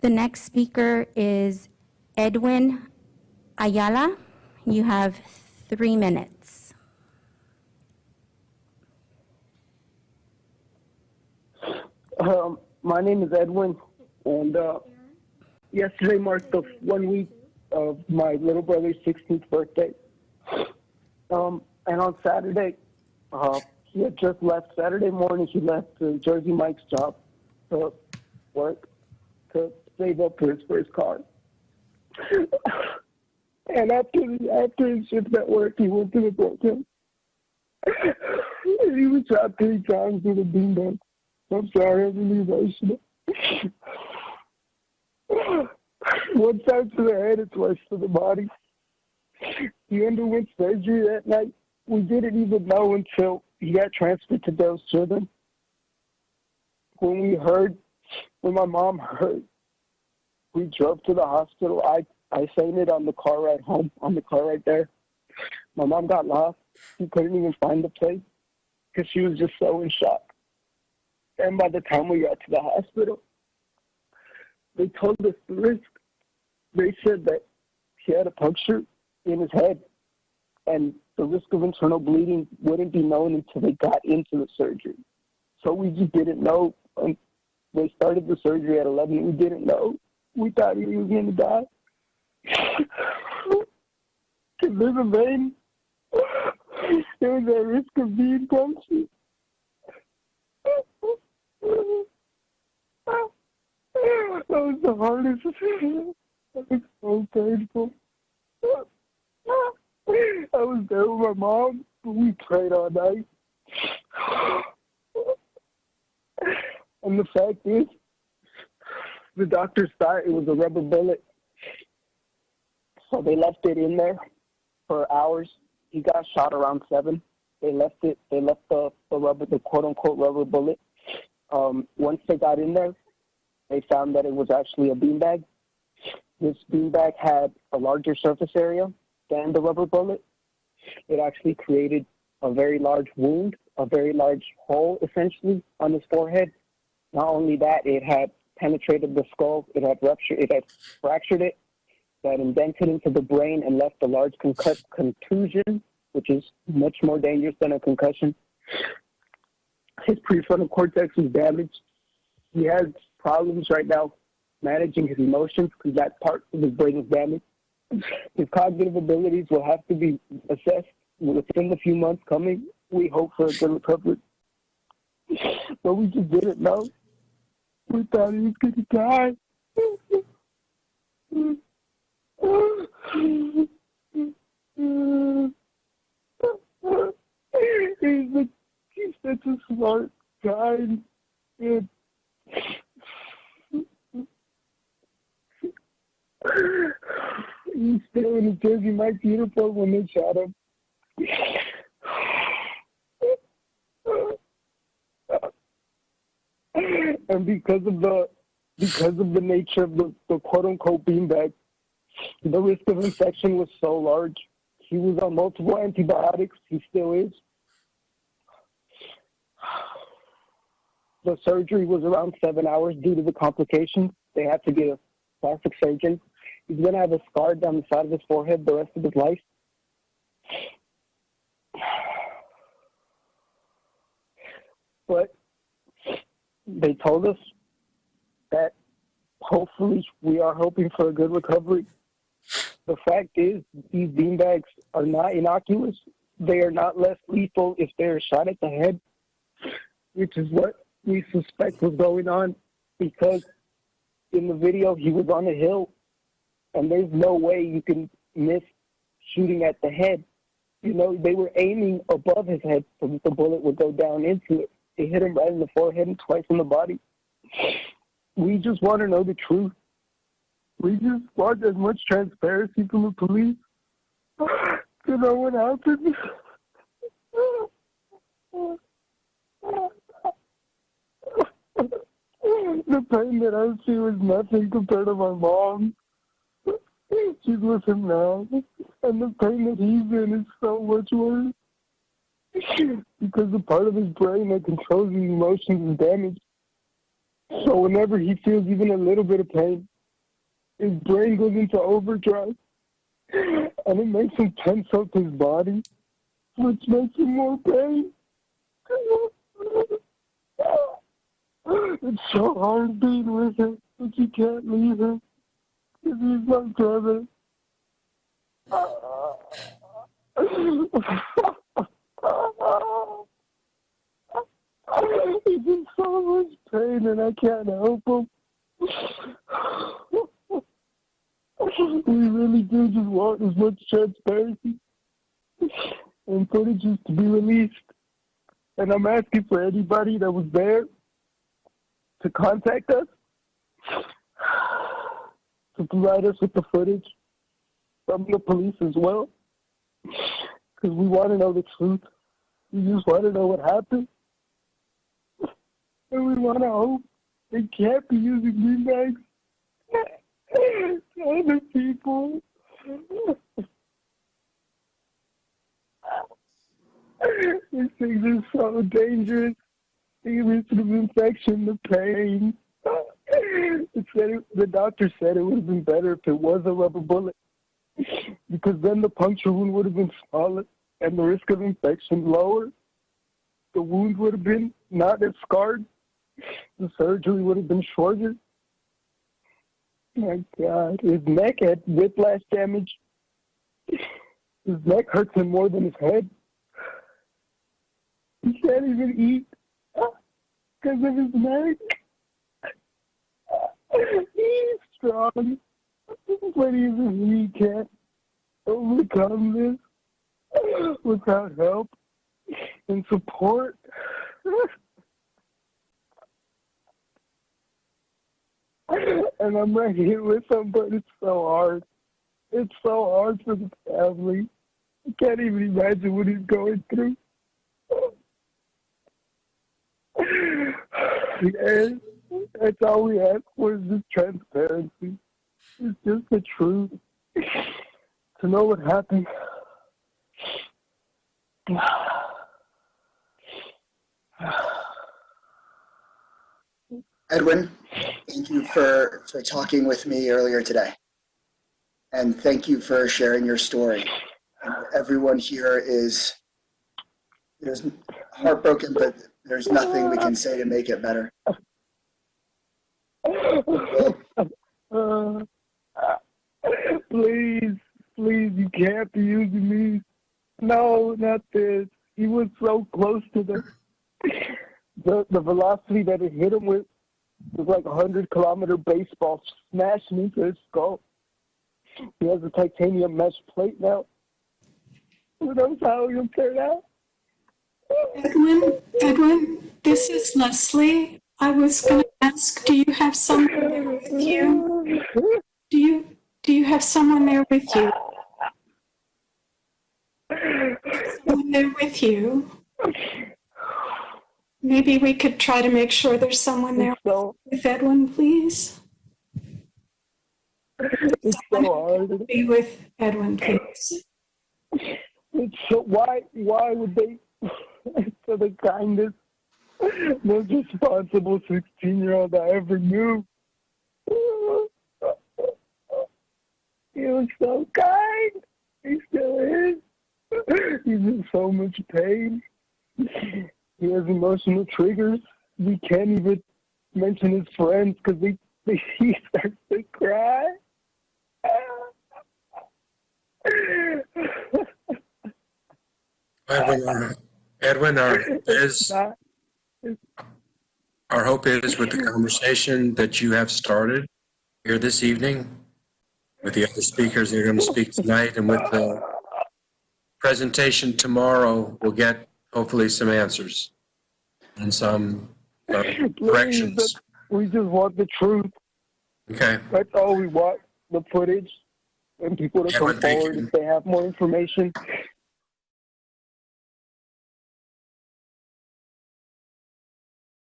The next speaker is Edwin Ayala. You have 3 minutes. My name is Edwin, and yesterday marked the 1 week of my little brother's 16th birthday. And on Saturday, he had just left. Saturday morning, he left Jersey Mike's job to work to save up for his first car. And after his shift at work, he went to the broken. He was shot 3 times with a beanbag. I'm sorry, I really emotional. One side to the head and twice to the body. He underwent surgery that night. We didn't even know until he got transferred to Dale's Children. When my mom heard, we drove to the hospital. I fainted on the car ride home, on the car right there. My mom got lost. She couldn't even find the place because she was just so in shock. And by the time we got to the hospital, they told us the risk. They said that he had a puncture in his head, and the risk of internal bleeding wouldn't be known until they got into the surgery. So we just didn't know. They started the surgery at 11. We didn't know. We thought he was going to die. Because there's a vein. There was a risk of being punctured. That was the hardest. That was so painful. I was there with my mom, but we prayed all night. And the fact is, the doctors thought it was a rubber bullet. So they left it in there for hours. He got shot around 7. They left the rubber, the quote-unquote rubber bullet. Once they got in there, they found that it was actually a beanbag. This beanbag had a larger surface area than the rubber bullet. It actually created a very large wound, a very large hole, essentially, on his forehead. Not only that, it had penetrated the skull, it had fractured it, that indented into the brain and left a large contusion, which is much more dangerous than a concussion. His prefrontal cortex was damaged. He has problems right now managing his emotions because that part of his brain is damaged. His cognitive abilities will have to be assessed within the few months coming. We hope for a good recovery. But we just didn't know. We thought he was going to die. He's such a smart guy. And he's still in his Jersey Mike uniform when they shot him. And because of the nature of the quote-unquote beanbag, the risk of infection was so large. He was on multiple antibiotics. He still is. The surgery was around 7 hours due to the complications. They had to get a plastic surgeon. He's going to have a scar down the side of his forehead the rest of his life. But they told us that hopefully we are hoping for a good recovery. The fact is, these beanbags are not innocuous. They are not less lethal if they are shot at the head, which is what we suspect was going on, because in the video he was on a hill, and there's no way you can miss shooting at the head. You know, they were aiming above his head so that the bullet would go down into it. They hit him right in the forehead and twice in the body. We just want to know the truth. We just want as much transparency from the police to know what happened. The pain that I see was nothing compared to my mom. She's with him now. And the pain that he's in is so much worse. Because the part of his brain that controls his emotions is damaged. So whenever he feels even a little bit of pain, his brain goes into overdrive, and it makes him tense up his body, which makes him more pain. It's so hard being with him, but you can't leave him, because he's my brother. He's in so much pain and I can't help him. We really do just want as much transparency and footages to be released. And I'm asking for anybody that was there to contact us, to provide us with the footage from the police as well, because we want to know the truth. We just want to know what happened. And we want to hope they can't be using beanbags to other people. These things are so dangerous. The risk of infection, the pain. The doctor said it would have been better if it was a rubber bullet, because then the puncture wound would have been smaller and the risk of infection lower. The wound would have been not as scarred. The surgery would have been shorter. My God, his neck had whiplash damage. His neck hurts him more than his head. He can't even eat because of his neck. He's strong, but even he can't overcome this without help and support. And I'm right here with him, but it's so hard. It's so hard for the family. I can't even imagine what he's going through. And that's all we ask for is just transparency. It's just the truth. To know what happened. Edwin, thank you for talking with me earlier today. And thank you for sharing your story. And everyone here is heartbroken, but there's nothing we can say to make it better. Please, you can't be using me. No, not this. He was so close to the velocity that it hit him with. It was like a 100-kilometer baseball smashing into his skull. He has a titanium mesh plate now. Who knows how he'll turn out? Edwin, this is Leslie. I was going to ask, do you have someone there with you? Do you have someone there with you? Someone there with you? Maybe we could try to make sure there's someone there with Edwin, please. It's so hard. Be with Edwin, please. It's so, why would they, for the kindest, most responsible 16-year-old I ever knew. He was so kind. He still is. He's in so much pain. He has emotional triggers. We can't even mention his friends because he starts to cry. Edwin, our hope is with the conversation that you have started here this evening, with the other speakers that are going to speak tonight, and with the presentation tomorrow, we'll get hopefully some answers and some corrections. We just want the truth. Okay. That's all we want, the footage, and people to come forward if they have more information.